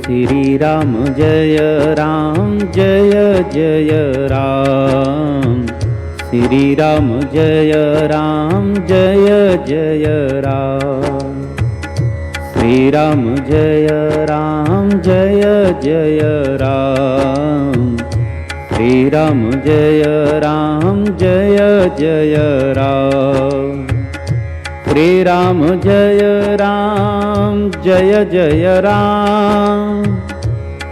श्री राम जय राम जय जय राम। श्री राम जय राम जय जय राम। श्री राम जय राम जय जय राम। श्री राम जय राम जय जय राम। श्री राम जय राम जय जय राम।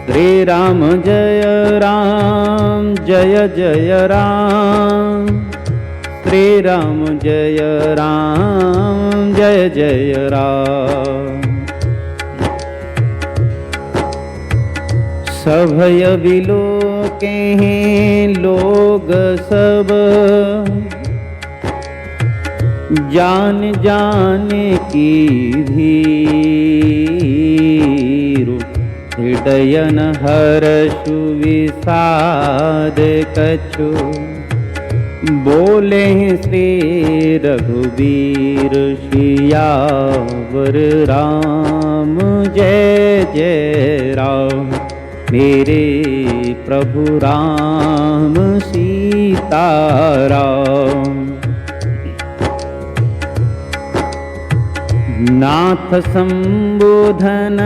श्री राम जय राम जय जय राम। श्री राम जय राम जय जय राम। सभय विलोके हैं लोग सब, जान जाने की भीरु। हृदयन हर्षु विषाद कछु, बोले श्री रघुवीर सियावर राम जय जय राम। मेरे प्रभु राम सीताराम। नाथ संबोधन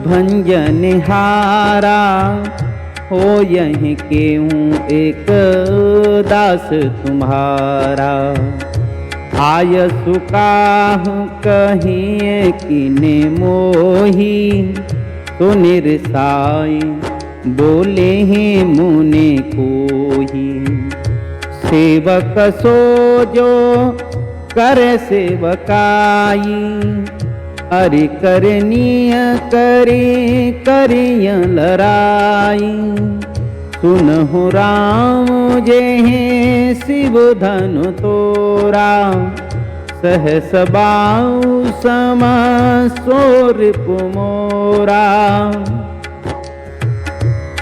भंजनहारा, हो यहीं केहूँ एक दास तुम्हारा। आय सुकाहु कहिए किने मोही, तो निरसाई बोले हैं मुने कोही। सेवक सो जो कर सेवकाई, अरे करनीय करे करिय लराई। सुनहु राम जे हैं शिव धनु तोरा, सहस बाऊ समा सोर पुमोरा।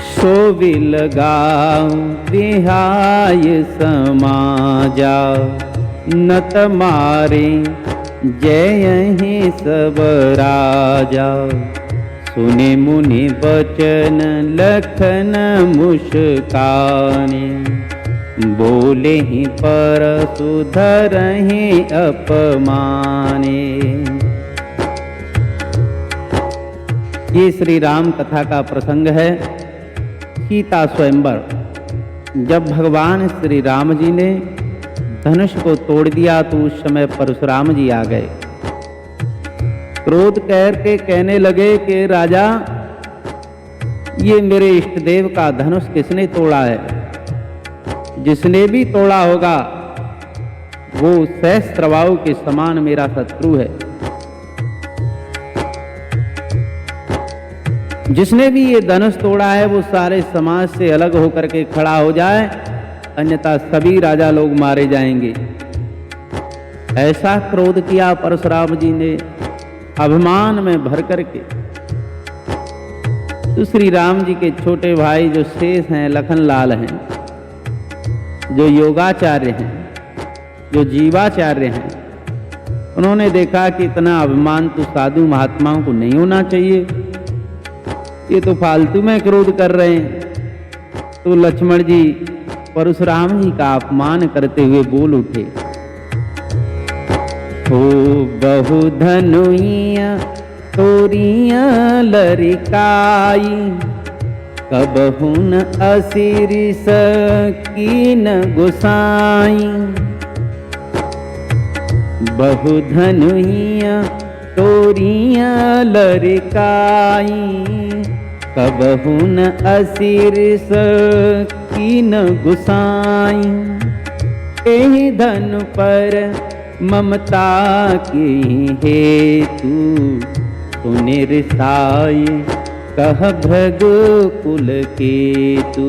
शोभिल गाँव विहाय समाजा, नत मारे जय ही सब राजा। सुने मुनि बचन लखन मुस्काने, बोले ही पर सुधर ही अपमाने। ये श्री राम कथा का प्रसंग है। सीता स्वयंवर, जब भगवान श्री राम जी ने धनुष को तोड़ दिया तो उस समय परशुराम जी आ गए। क्रोध करके कहने लगे कि राजा, ये मेरे इष्ट देव का धनुष किसने तोड़ा है? जिसने भी तोड़ा होगा वो सहस्त्रवायु के समान मेरा शत्रु है। जिसने भी ये धनुष तोड़ा है वो सारे समाज से अलग होकर के खड़ा हो जाए, अन्यथा सभी राजा लोग मारे जाएंगे। ऐसा क्रोध किया परशुराम जी ने अभिमान में भर करके। तो श्री राम जी के छोटे भाई जो शेष हैं, लखन लाल हैं, जो योगाचार्य हैं, जो जीवाचार्य हैं, उन्होंने देखा कि इतना अभिमान तो साधु महात्माओं को नहीं होना चाहिए, ये तो फालतू में क्रोध कर रहे हैं। तो लक्ष्मण जी परशुराम जी का अपमान करते हुए बोल उठे, हो बहु धनुइया तोरिया लरिकाई, कबहु न असिरि सकीन गोसाई। बहु धनुइया तोरिया लरिकाई, कबहु न असिरि सकीन गोसाई। एहि धनु पर ममता की हेतु, सुनि रिसाई कह भृगुकुल केतु।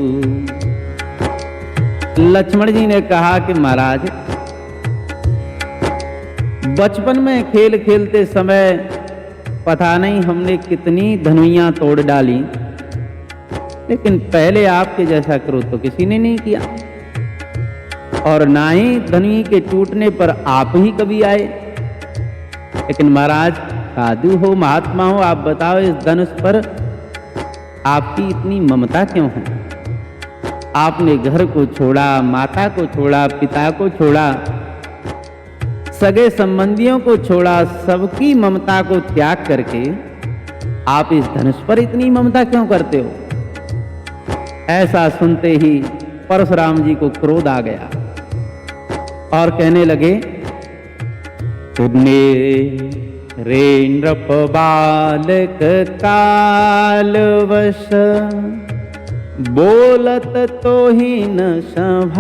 लक्ष्मण जी ने कहा कि महाराज, बचपन में खेल खेलते समय पता नहीं हमने कितनी धनुइयां तोड़ डाली, लेकिन पहले आपके जैसा क्रोध तो किसी ने नहीं किया, और ना ही धनुई के टूटने पर आप ही कभी आए। लेकिन महाराज, साधु हो, महात्मा हो, आप बताओ इस धनुष पर आपकी इतनी ममता क्यों है? आपने घर को छोड़ा, माता को छोड़ा, पिता को छोड़ा, सगे संबंधियों को छोड़ा, सबकी ममता को त्याग करके आप इस धनुष पर इतनी ममता क्यों करते हो? ऐसा सुनते ही परशुराम जी को क्रोध आ गया और कहने लगे, तुमने रे नृप बालक कालवश, बोलत तो ही न संभार,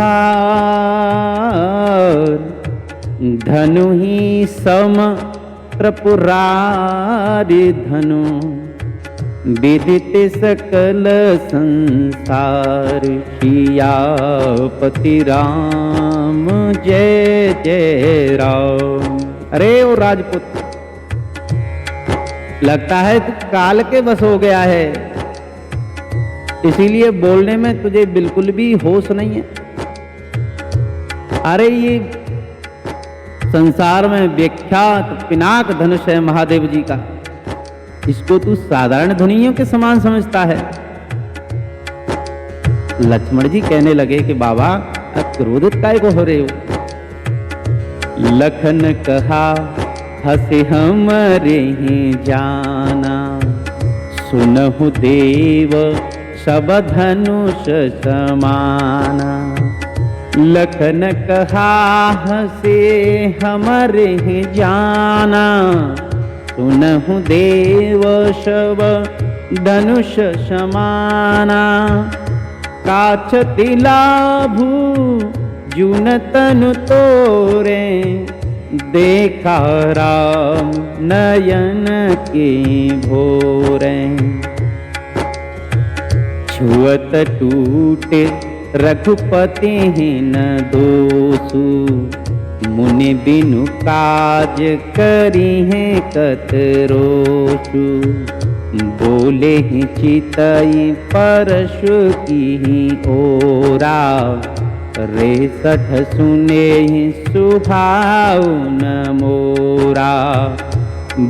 धनु ही सम त्रिपुरारि धनु, विदित सकल संसार, सियापति राम जय जय राम। अरे ओ राजपुत, लगता है तू काल के बस हो गया है, इसीलिए बोलने में तुझे बिल्कुल भी होश नहीं है। अरे ये संसार में विख्यात पिनाक धनुष है महादेव जी का, इसको तू साधारण ध्वनियों के समान समझता है। लक्ष्मण जी कहने लगे कि बाबा अब क्रोधित काहे को हो रहे हो? लखन कहा हंसे हमरे जाना, सुनहु देव सब धनुष समाना। लखन कहा हंसे हमरे जाना, सुनहु देव सब धनुष समाना। काछति लाभु जुन तनु तोरे, देखा राम नयन के भोरे। छुअत टूटे रघुपति न दोषु, मुनि बिनु काज करी है कतरोषु। बोले ही चितई परशु की ओरा, रे सठ सुने ही सुभाव न मोरा।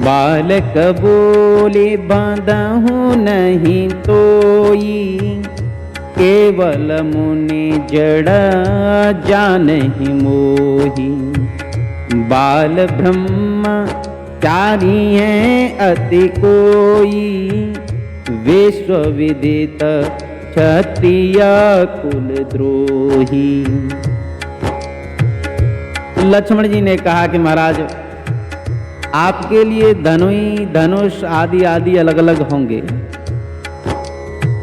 बालक बोले बंधहु नहीं तोई, केवल मुनि जड़ जानहि मोही। बाल ब्रह्मचारी हैं अति कोई, विश्व विदित क्षत्रिय कुल द्रोही। लक्ष्मण जी ने कहा कि महाराज आपके लिए धनुष आदि आदि अलग अलग होंगे,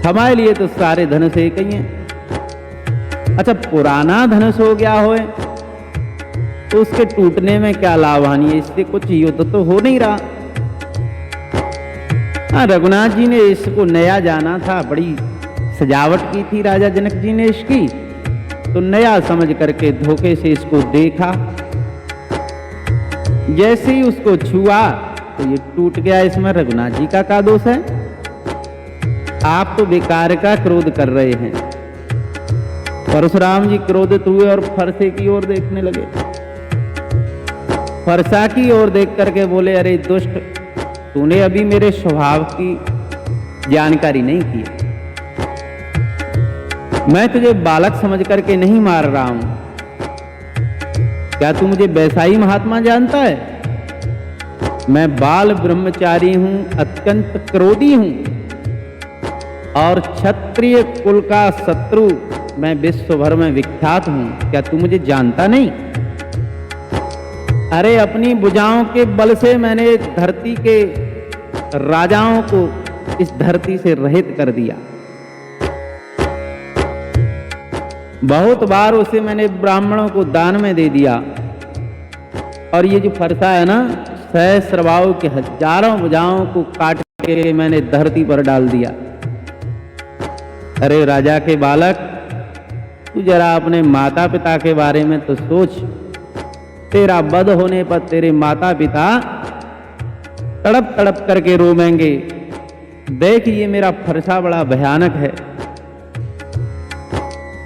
हमारे लिए तो सारे धनुष एक ही हैं। अच्छा पुराना धनुष हो गया हो तो उसके टूटने में क्या लाभ हानि है? इससे कुछ युद्ध तो हो नहीं रहा। हाँ रघुनाथ जी ने इसको नया जाना था, बड़ी सजावट की थी राजा जनक जी ने इसकी, तो नया समझ करके धोखे से इसको देखा। जैसे ही उसको छुआ तो ये टूट गया। इसमें रघुनाथ जी का क्या दोष है? आप तो बेकार का क्रोध कर रहे हैं। परशुराम जी क्रोधित हुए और फरसे की ओर देखने लगे। फरसा की ओर देख करके बोले, अरे दुष्ट, तूने अभी मेरे स्वभाव की जानकारी नहीं की। मैं तुझे बालक समझ करके नहीं मार रहा हूं। क्या तू मुझे वैसाई महात्मा जानता है? मैं बाल ब्रह्मचारी हूं, अत्यंत क्रोधी हूं और क्षत्रिय कुल का शत्रु मैं विश्व भर में विख्यात हूं। क्या तू मुझे जानता नहीं? अरे अपनी भुजाओं के बल से मैंने धरती के राजाओं को इस धरती से रहित कर दिया। बहुत बार उसे मैंने ब्राह्मणों को दान में दे दिया। और ये जो फरसा है ना, सहस्रबाहु के हजारों भुजाओं को काट के मैंने धरती पर डाल दिया। अरे राजा के बालक, तू जरा अपने माता पिता के बारे में तो सोच। तेरा वध होने पर तेरे माता पिता तड़प तड़प करके रोवेंगे। देख ये मेरा फरसा बड़ा भयानक है,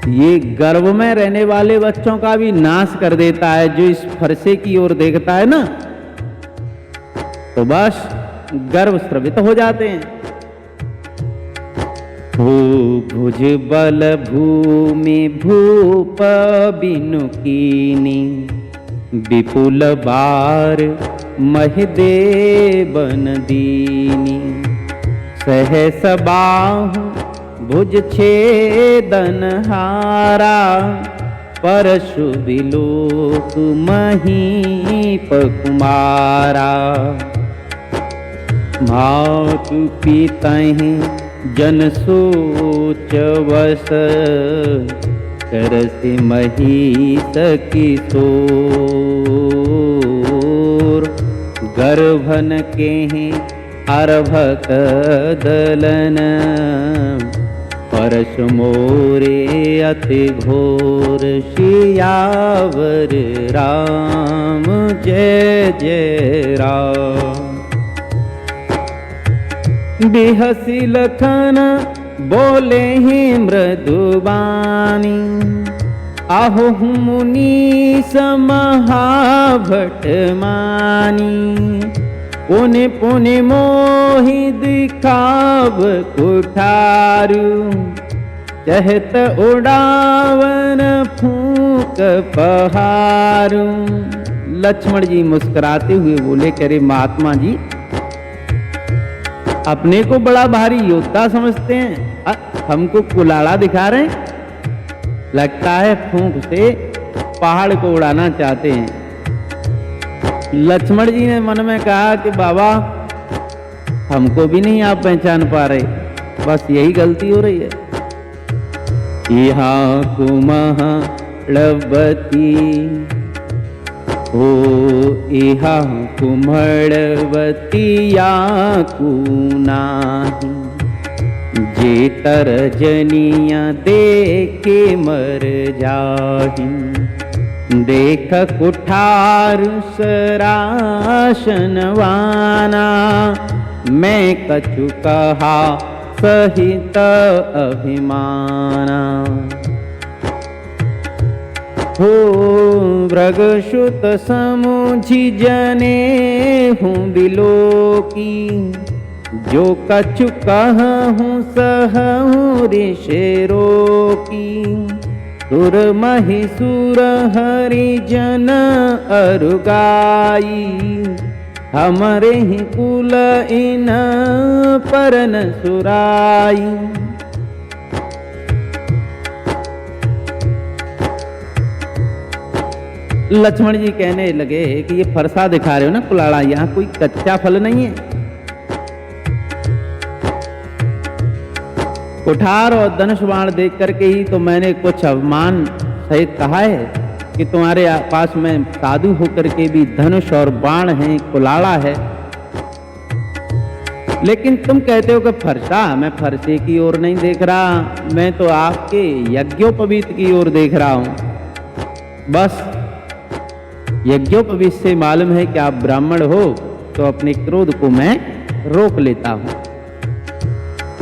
ये गर्भ में रहने वाले बच्चों का भी नाश कर देता है। जो इस फरसे की ओर देखता है ना, तो बस गर्भ स्रवित हो जाते हैं। हो भुज बल भूमि भूप बिनु कीनी, विपुल बार महिदे बन दीनी। सहस बाहु भुज छेदन हारा, परशु विलोक महीप कुमारा। मातु पितहि जन सोच वस, करसि महिष किशोर। गर्भन केहि अर्भक दलन, परशु मोरे अति घोर। सियावर राम जय जय राम। बिहसी लखन बोले ही मृदुबानी, आहो मुनीस महाभट मानी। पुनि पुनि मोहि दिखाव कुठारू, चहत उड़ावन फूक पहारू। लक्ष्मण जी मुस्कुराते हुए बोले, करे महात्मा जी, अपने को बड़ा भारी योद्धा समझते हैं, हमको कुलाड़ा दिखा रहे हैं। लगता है फूंक से पहाड़ को उड़ाना चाहते हैं। लक्ष्मण जी ने मन में कहा कि बाबा, हमको भी नहीं आप पहचान पा रहे, बस यही गलती हो रही है। यहाँ कुमहड़वती हो, यहाँ कुम्हड़वतिया कुनाही। जे तरजनिया देखे मर जाही, देख कुठार सरासनवाना। मैं कछु कहा सहित अभिमाना। हो मृगसुत समुझि जने हूँ बिलोकी, जो कछु कहूँ सहूँ ऋषि रोकी। सुर महिसुर हरिजन अरुगाई, हमरे ही कुल इन परन सुराई। लक्ष्मण जी कहने लगे कि ये फरसा दिखा रहे हो ना कुलाड़ा, यहाँ कोई कच्चा फल नहीं है। कुठार और धनुष बाण देख करके ही तो मैंने कुछ अभिमान सहित कहा है कि तुम्हारे पास में साधु होकर के भी धनुष और बाण है, कुलाड़ा है। लेकिन तुम कहते हो कि फरसा, मैं फरसे की ओर नहीं देख रहा, मैं तो आपके यज्ञोपवीत की ओर देख रहा हूं। बस यज्ञोपवीत से मालूम है कि आप ब्राह्मण हो, तो अपने क्रोध को मैं रोक लेता हूं।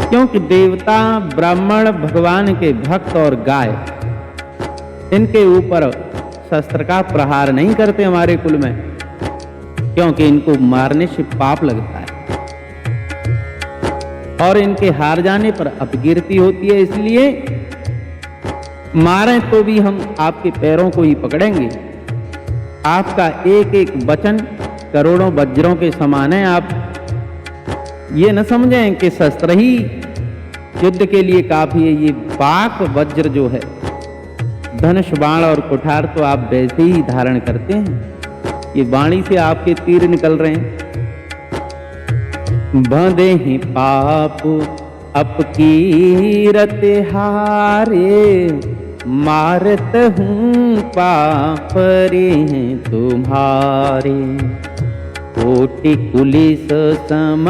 क्योंकि देवता, ब्राह्मण, भगवान के भक्त और गाय, इनके ऊपर शस्त्र का प्रहार नहीं करते हमारे कुल में, क्योंकि इनको मारने से पाप लगता है और इनके हार जाने पर अपकीर्ति होती है। इसलिए मारें तो भी हम आपके पैरों को ही पकड़ेंगे। आपका एक एक वचन करोड़ों वज्रों के समान है। आप ये न समझें कि शस्त्र ही युद्ध के लिए काफी है। ये बाक वज्र जो है, धनुष बाण और कुठार, तो आप वैसे ही धारण करते हैं। ये वाणी से आपके तीर निकल रहे हैं। बंधे ही पाप अपकीरत हारे, मारत हूँ पाप रे तुम्हारे। कोटि कुलिस सम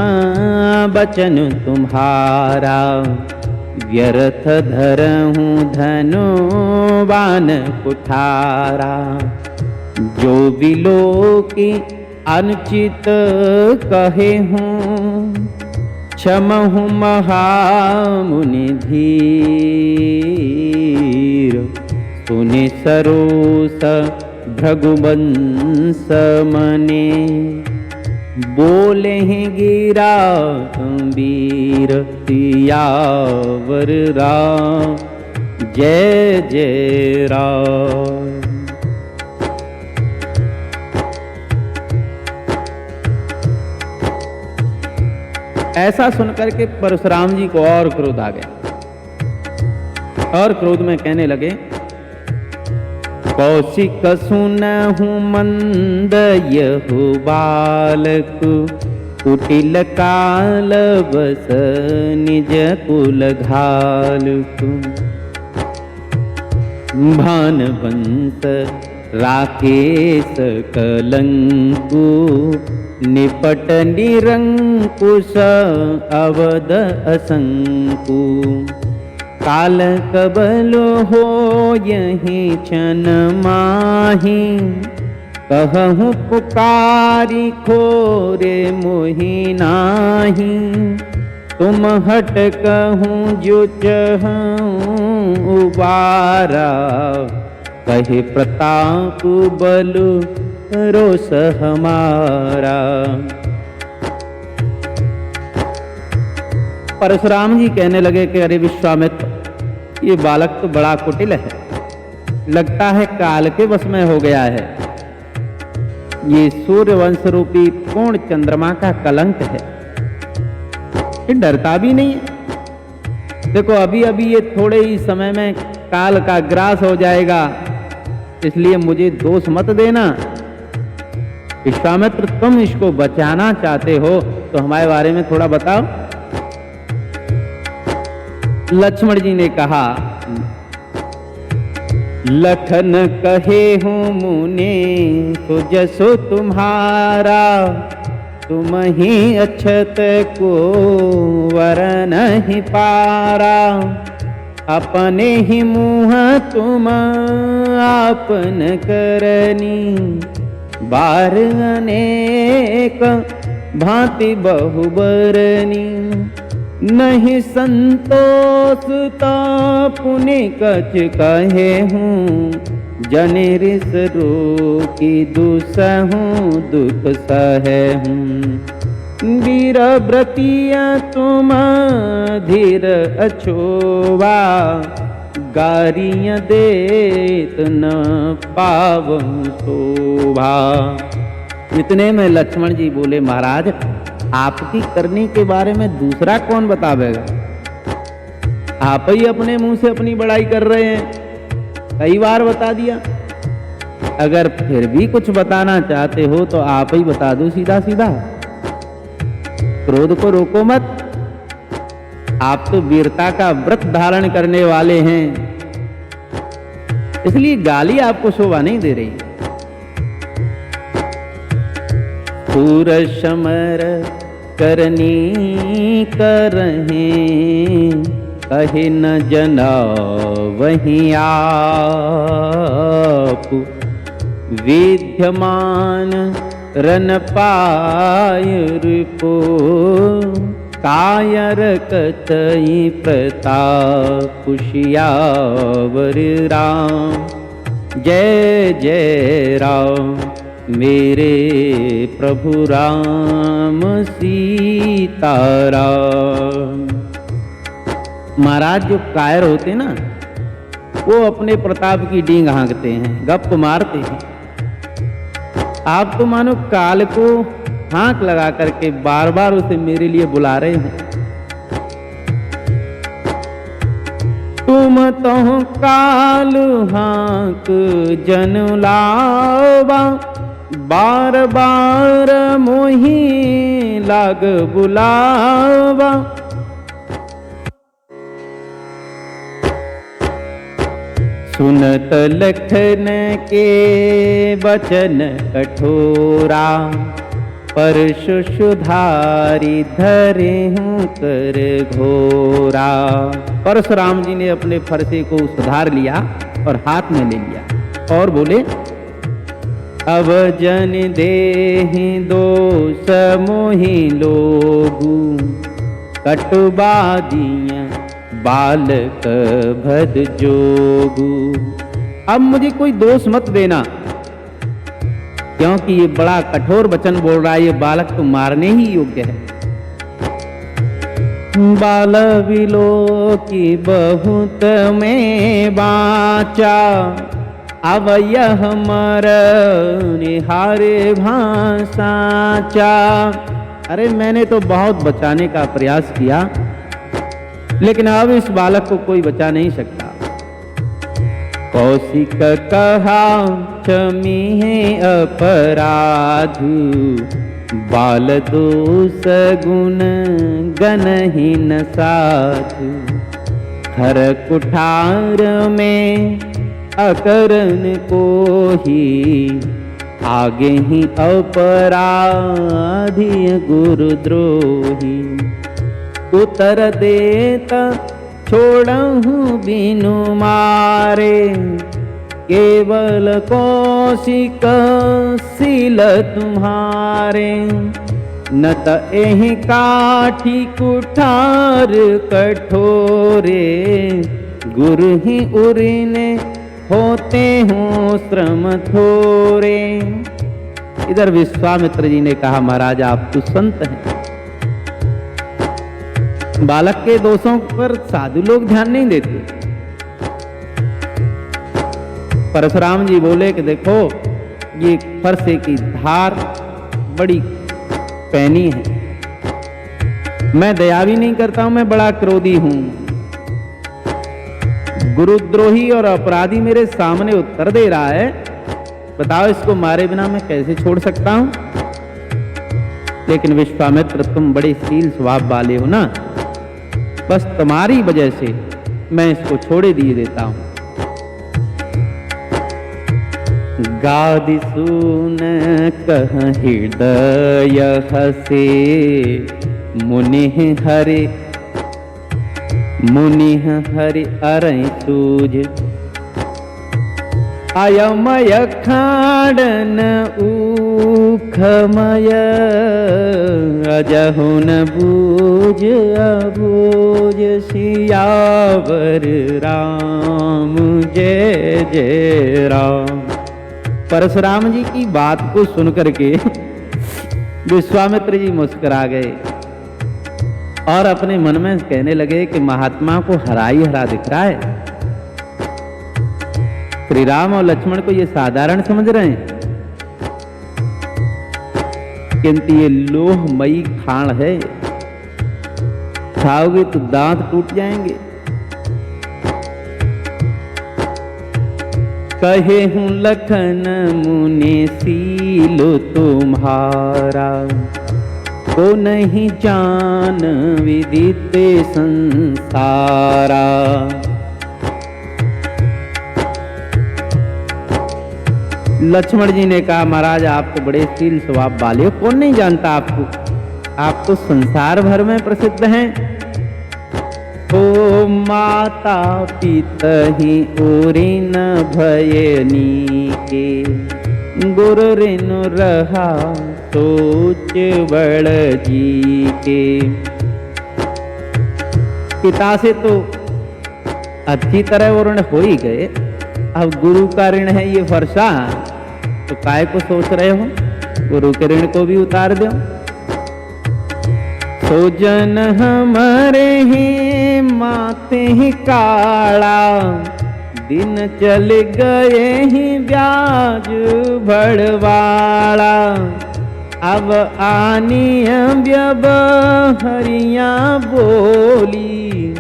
बचन तुम्हारा, व्यर्थ धरहूँ धनु बान कुठारा। जो विलोकी अनुचित कहे हूँ, क्षमहूँ महामुनि धीर। सुने सरोस भृगुवंश मने, बोले हैं गिरा वीर सियावर राम, जय जय राम। ऐसा सुनकर के परशुराम जी को और क्रोध आ गया और क्रोध में कहने लगे, कौशिक सुनहु मंद यहु बालक, कुटिल काल बस निज कुल घालक। भान वंश राकेश कलंकु, निपट निरंकुश अवध असंकु। काल कबल हो यहीं क्षण माही, कहूँ पुकारी खोरे मोहि नाही। तुम हट कहूँ जो चहूँ उबारा, कहे प्रताप बलु रोष हमारा। परशुराम जी कहने लगे कि अरे विश्वामित्र, ये बालक तो बड़ा कुटिल है, लगता है काल के वश में हो गया है। ये सूर्यवंश रूपी पूर्ण चंद्रमा का कलंक है, ये डरता भी नहीं है। देखो अभी अभी ये थोड़े ही समय में काल का ग्रास हो जाएगा, इसलिए मुझे दोष मत देना। विश्वामित्र, तुम इसको बचाना चाहते हो तो हमारे बारे में थोड़ा बताओ। लक्ष्मण जी ने कहा, लखन कहे हूँ मुने सुजसो तुम्हारा, तुम ही अक्षत को वर नहीं पारा। अपने ही मुँह तुम आपन करनी, बार अनेक भांति बहुबरनी। नहीं संतोष पुनि कछ कहे हूँ, जनि रिस रोकी दुसहूँ दुख सहे हूँ। वीर व्रतिया तुम धीर अछोवा, गारियाँ देत न पावहूँ शोभा। इतने में लक्ष्मण जी बोले, महाराज आपकी करनी के बारे में दूसरा कौन बतावेगा? आप ही अपने मुंह से अपनी बड़ाई कर रहे हैं, कई बार बता दिया। अगर फिर भी कुछ बताना चाहते हो तो आप ही बता दो सीधा सीधा, क्रोध को रोको मत। आप तो वीरता का व्रत धारण करने वाले हैं, इसलिए गाली आपको शोभा नहीं दे रही। पूर समर करनी करहे, कहे न जना वहीं आप। विद्यमान रन पाय रूपो, कायर कतई प्रताप सियावर राम। जय जय राम मेरे प्रभु राम सीताराम। महाराज जो कायर होते ना, वो अपने प्रताप की डींग हाँकते हैं, गप मारते हैं। आप तो मानो काल को हाँक लगा करके बार बार उसे मेरे लिए बुला रहे हैं। तुम तो काल हाँक जन लावा, बार बार मोही लाग बुलावा। सुनत लखन के वचन कठोरा, परशु सुधारी धरे हूँ कर घोरा। परशुराम जी ने अपने फरसे को सुधार लिया और हाथ में ले लिया और बोले, अब जन देहि दोष मोहि लोगु, कटुबादियाँ बालक भद जोगु। अब मुझे कोई दोष मत देना, क्योंकि ये बड़ा कठोर वचन बोल रहा है, ये बालक तो मारने ही योग्य है। बाल विलो की बहुत में बाचा, अब यह मर निहारे भाषाचा। अरे मैंने तो बहुत बचाने का प्रयास किया, लेकिन अब इस बालक को कोई बचा नहीं सकता। कौशिक कहा क्षमी है अपराधु, बाल दोष गुण गणहीन साधु। हर कुठार में अकरन को ही, आगे ही अपराधी गुरुद्रोही। उत्तर देता छोड़हूँ बिनु मारे, केवल कौशिक सील तुम्हारे। न त एहि काठी कुठार कठोरे, गुरु ही उरिने होते हों श्रम थोरे। इधर विश्वामित्र जी ने कहा, महाराज आप तो संत हैं, बालक के दोषों पर साधु लोग ध्यान नहीं देते। परशुराम जी बोले कि देखो ये फरसे की धार बड़ी पैनी है, मैं दया भी नहीं करता हूं, मैं बड़ा क्रोधी हूं। गुरुद्रोही और अपराधी मेरे सामने उत्तर दे रहा है, बताओ इसको मारे बिना मैं कैसे छोड़ सकता हूं। लेकिन विश्वामित्र तुम बड़े शील स्वभाव वाले हो ना, बस तुम्हारी वजह से मैं इसको छोड़े दिए देता हूं। गादि सुन कह हृदय हसे, मुनि हरि अरै सूझ। अयमय खाड़न ऊखमय, अजहु न बूझ अबूझ। सियावर राम जय जय राम। परशुराम जी की बात को सुनकर के विश्वामित्र जी मुस्कुरा गए और अपने मन में कहने लगे कि महात्मा को हरा ही हरा दिख रहा है। श्री राम और लक्ष्मण को ये साधारण समझ रहे हैं, किंतु ये लोहमयी खाण है, खाओगे तो दांत टूट जाएंगे। कहे हूं लखन मुनि सीलो तुम्हारा, को नहीं जान विदित संसारा। लक्ष्मण जी ने कहा, महाराज आप तो बड़े शील स्वभाव वाले हो, कौन नहीं जानता आपको, आप तो संसार भर में प्रसिद्ध हैं। ओ माता पिता ही ओरिन भयनी के, गुरु रिनु रहा सोच बड़ जी के। पिता से तो अच्छी तरह ऋण हो ही गए, अब गुरु का ऋण है ये फरसा, तो काय को सोच रहे हो, गुरु के ऋण को भी उतार दो। सोजन हमारे ही माते ही काला, दिन चल गए ही ब्याज भड़वाड़ा। अब आनी व्यवहरियाँ बोली,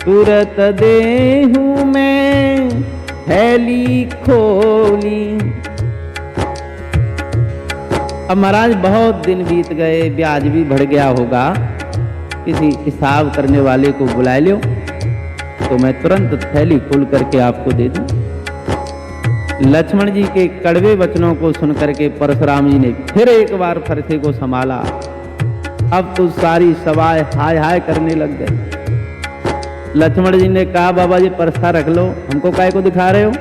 तुरत देहूँ मैं थैली खोली। अब महाराज बहुत दिन बीत गए, ब्याज भी बढ़ गया होगा, किसी हिसाब करने वाले को बुला लो तो मैं तुरंत थैली खोल करके आपको दे दूं। लक्ष्मण जी के कड़वे वचनों को सुनकर के परशुराम जी ने फिर एक बार फरसे को संभाला। अब तो सारी सवाएं हाय हाय करने लग गई। लक्ष्मण जी ने कहा, बाबा जी परसा रख लो, हमको काय को दिखा रहे हो?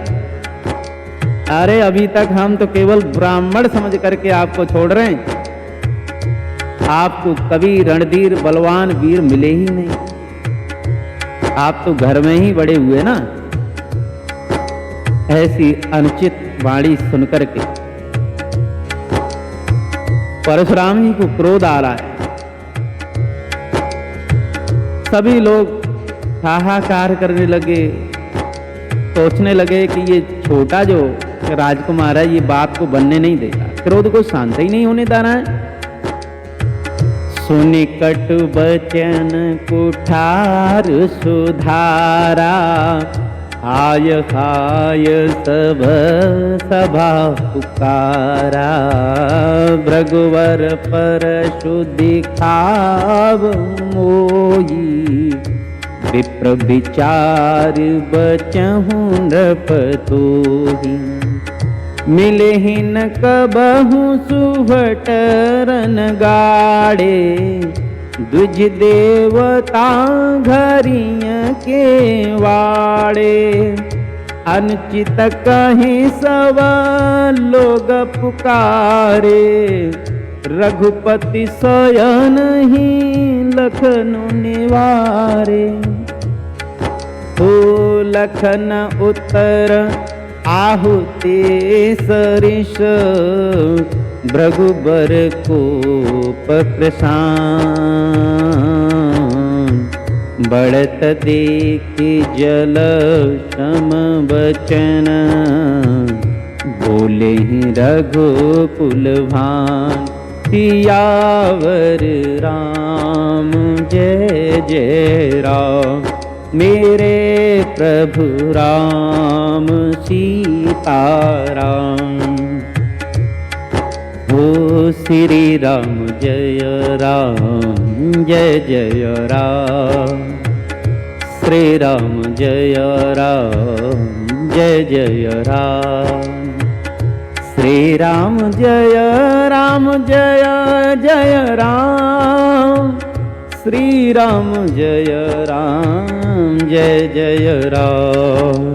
अरे अभी तक हम तो केवल ब्राह्मण समझ करके आपको छोड़ रहे हैं, आपको कभी रणधीर बलवान वीर मिले ही नहीं, आप तो घर में ही बड़े हुए ना। ऐसी अनुचित वाणी सुनकर के परशुराम ही को क्रोध आ रहा है। सभी लोग हाहाकार करने लगे, सोचने लगे कि ये छोटा जो राजकुमार है ये बात को बनने नहीं देगा, क्रोध को शांत ही नहीं होने दे रहा है। सुनि कटु बचन कुठार सुधारा, हाय हाय सब सभा पुकारा। भृगुवर परशु दिखाव मोही, विप्र विचार बचहु नृप तोहि। मिलहि न कबहु सुभटरन गाड़े, द्विज देवता घरिय के वाड़े। अनुचित कहीं सब लोग पुकारे, रघुपति शयन ही लखनु निवारे। हो लखन उत्तर आहुति सरिष, भृगुबर कोप कृशान। बढ़त देखि जल सम बचन, बोले ही रघुकुल भान। सियावर राम जय जय राम, मेरे प्रभु राम सीताराम। ओ श्री राम जय जय राम। श्री राम जय जय राम। श्री राम जय जय राम। श्री राम जय जय राम।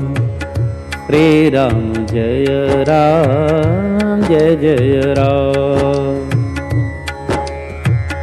श्री राम जय जय राम।